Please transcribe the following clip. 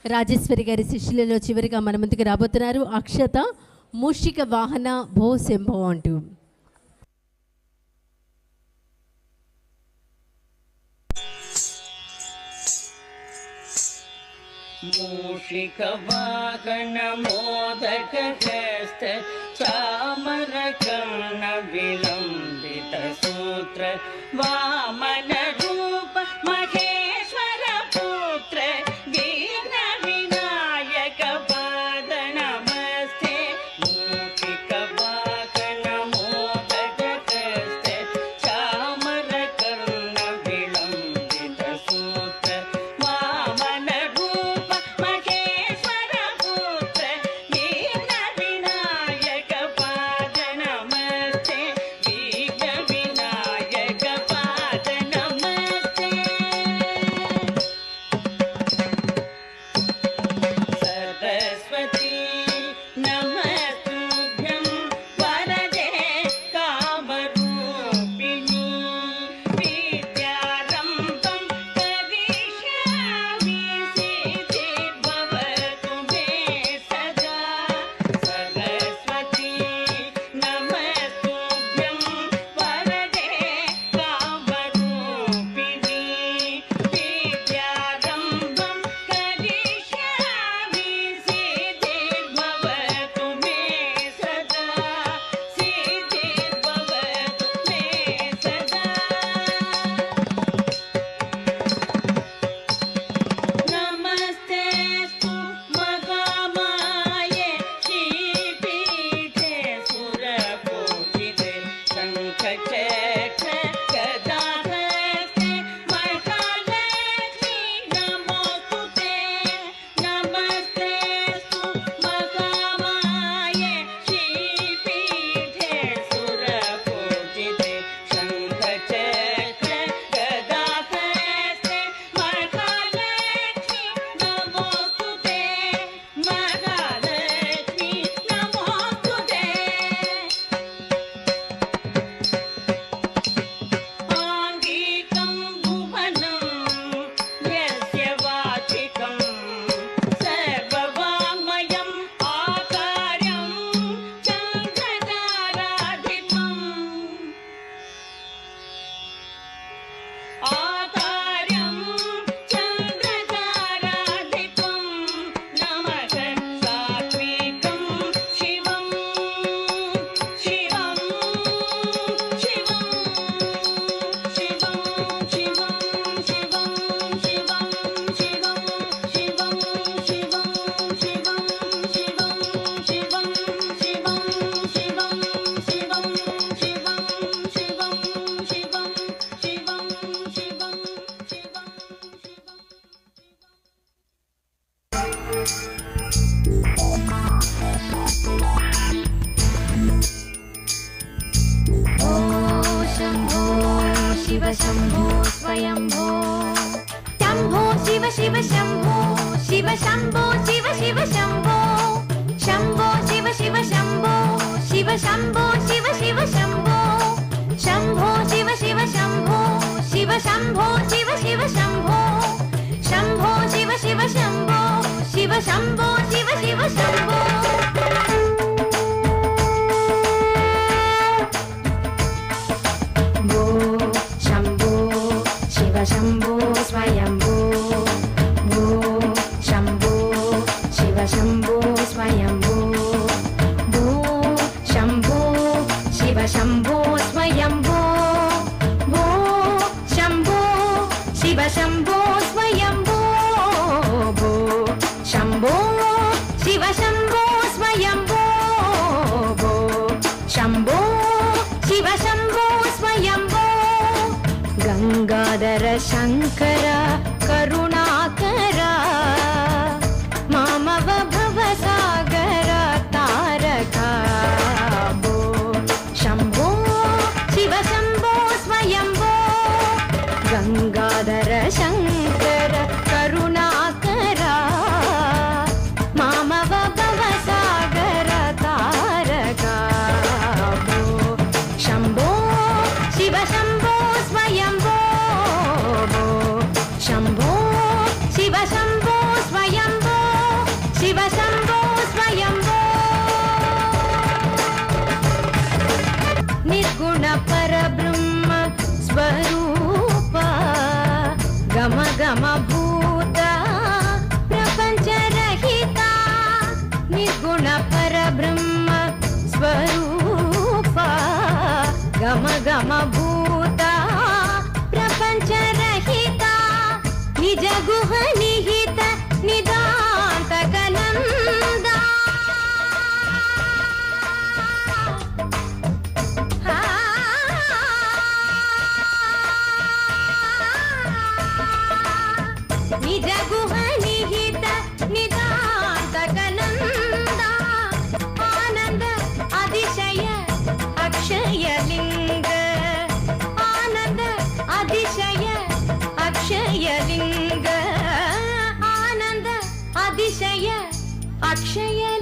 రాజేశ్వరి గారి శిష్యులలో చివరిగా మన ముందుకు రాబోతున్నారు అక్షత మూషిక వాహన భో శంభో అంటూ. మూషిక వాహన మోదక హస్త చామర కర్ణ విలంబిత సూత్ర వామన రూప మహేశ్వర పుత్ర వీర వినాయక పాద నమస్తే. మూషిక వాహన మోదక హస్త చామర కర్ణ విలంబిత సూత్ర వామన शंभो स्वयंभो शंभो शिव शिव शंभो शिव शंभो शिव शिव शंभो शंभो शिव शिव शंभो शिव शंभो शिव शिव शंभो शंभो शिव शिव शंभो शिव शंभो शिव शिव शंभो शंभो शिव शिव शंभो शिव शंभो शिव शिव शंभो शंभो स्वयंभो भो शंभो शिव शंभो स्वयंभो भो शंभो शिव शंभो स्वयंभो भो शंभो शिव शंभो स्वयंभो भो शंभो शिव शंभो अक्षय